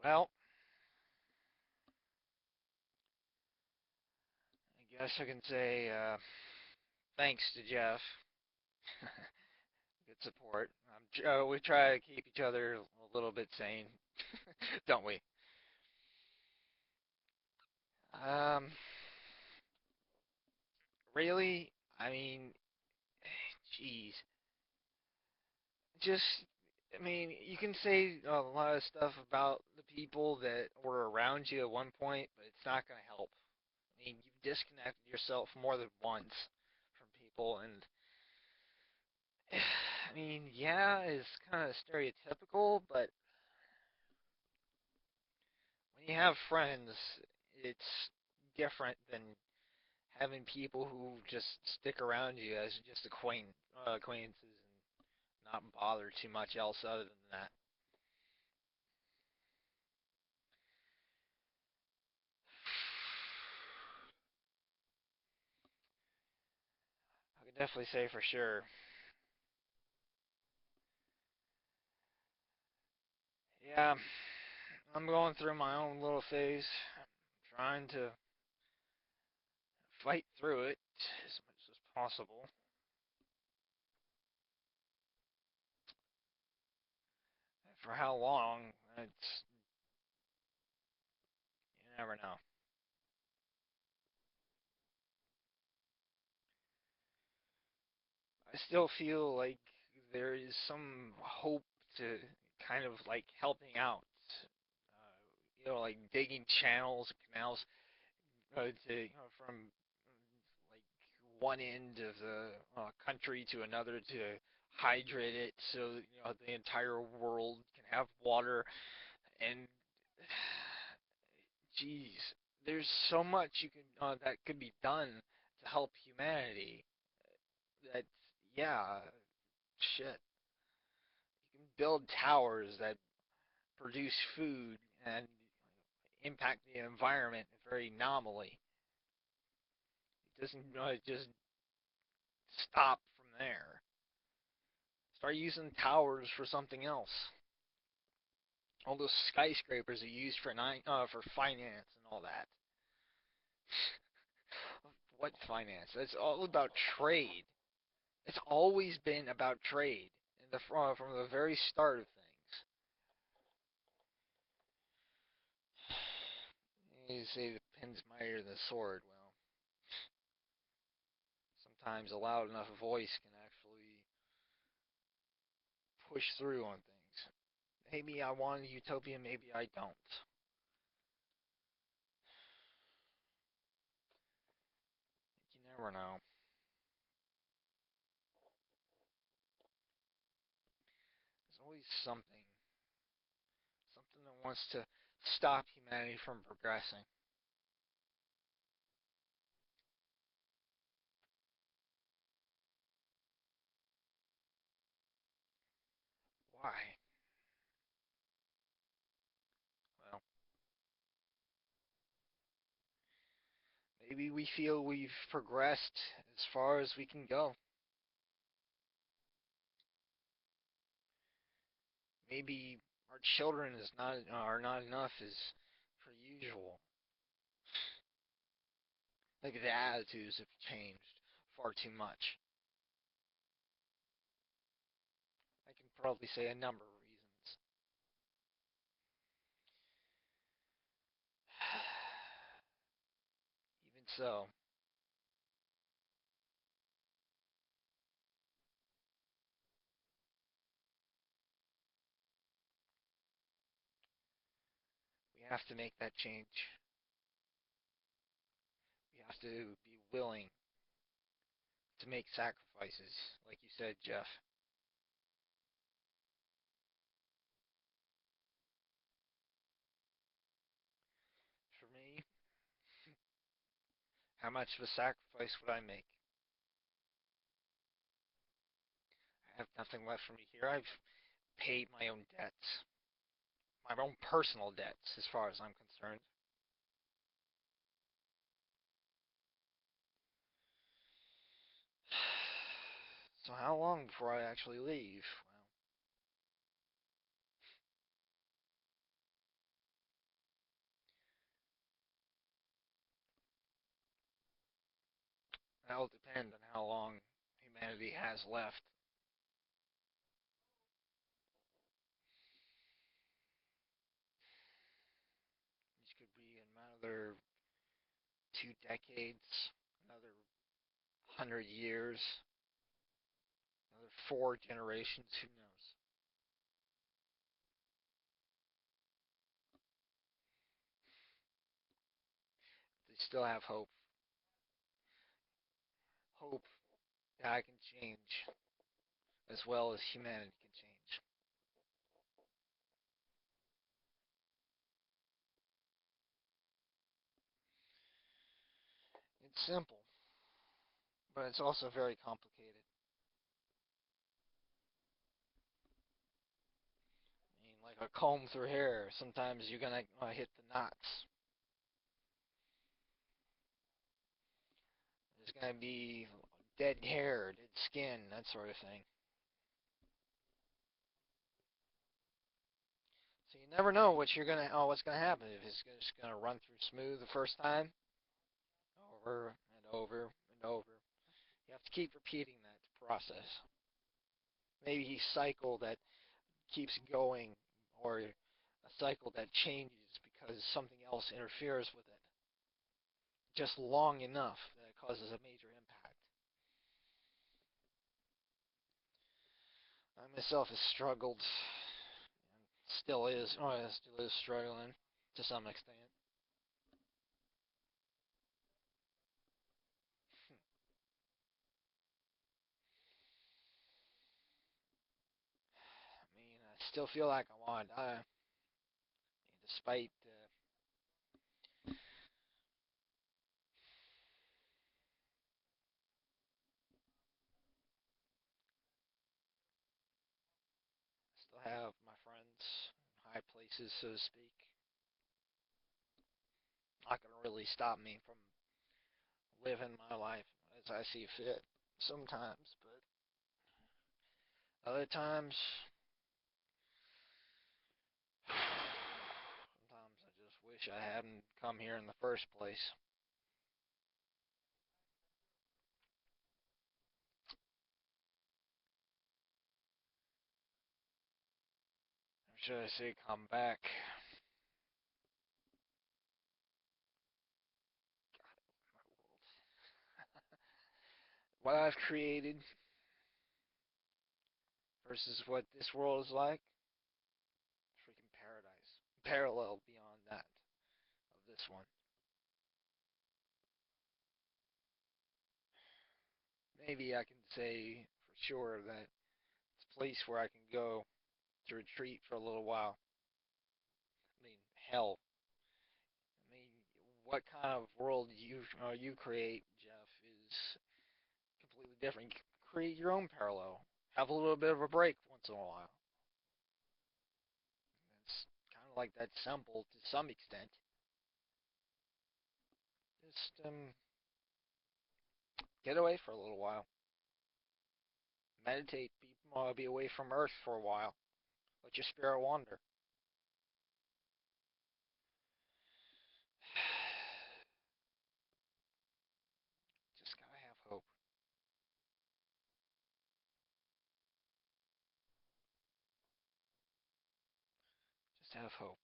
Well, I guess I can say thanks to Jeff. Good support. We try to keep each other a little bit sane, don't we? Um, really? I mean, jeez. Just, I mean, you can say a lot of stuff about the people that were around you at one point, but it's not going to help. I mean, you've disconnected yourself more than once from people, and I mean, yeah, it's kind of stereotypical, but when you have friends, it's different than having people who just stick around you as just acquaintances and not bother too much else other than that. I could definitely say for sure. Yeah, I'm going through my own little phase, trying to fight through it as much as possible. For how long? It's you never know. I still feel like there is some hope to kind of like helping out. Like digging channels, canals from like one end of the country to another to hydrate it so the entire world can have water. And geez, there's so much you can that could be done to help humanity. That yeah, shit. You can build towers that produce food and impact the environment very nominally. It doesn't just stop from there. Start using towers for something else. All those skyscrapers are used for finance and all that. What finance? It's all about trade. It's always been about trade from the very start of things. You say the pin's mightier than the sword. Well, sometimes a loud enough voice can actually push through on things. Maybe I want a utopia, maybe I don't. You never know. There's always something that wants to stop humanity from progressing. Why? Well, maybe we feel we've progressed as far as we can go. Maybe our children is not are not enough as per usual. Like the attitudes have changed far too much. I can probably say a number of reasons. Even so, we have to make that change. We have to be willing to make sacrifices, like you said, Jeff. For me, how much of a sacrifice would I make? I have nothing left for me here. I've paid my own debts, my own personal debts, as far as I'm concerned. So how long before I actually leave? That'll depend on how long humanity has left. This could be another 2 decades, another 100 years, another 4 generations. Who knows? They still have hope. Hope that I can change as well as humanity can change. It's simple, but it's also very complicated. I mean, like a comb through hair, sometimes you're gonna hit the knots. There's gonna be dead hair, dead skin, that sort of thing. So you never know what's gonna happen. If it's just gonna run through smooth the first time, over and over and over. You have to keep repeating that process. Maybe a cycle that keeps going, or a cycle that changes because something else interferes with it just long enough that it causes a major impact. I myself has struggled, and still is struggling to some extent. I mean, I still feel like I want to die, despite still have my friends in high places, so to speak. Not gonna really stop me from living my life as I see fit sometimes, but other times, sometimes I just wish I hadn't come here in the first place. Or should I say come back? What I've created versus what this world is like, freaking paradise. Parallel beyond that of this one. Maybe I can say for sure that it's a place where I can go to retreat for a little while. I mean, hell. I mean, what kind of world you create, Jeff, is completely different. You create your own parallel. Have a little bit of a break once in a while. It's kind of like that simple to some extent. Just get away for a little while. Meditate. Be away from Earth for a while. Let your spirit wander. Just gotta have hope. Just have hope.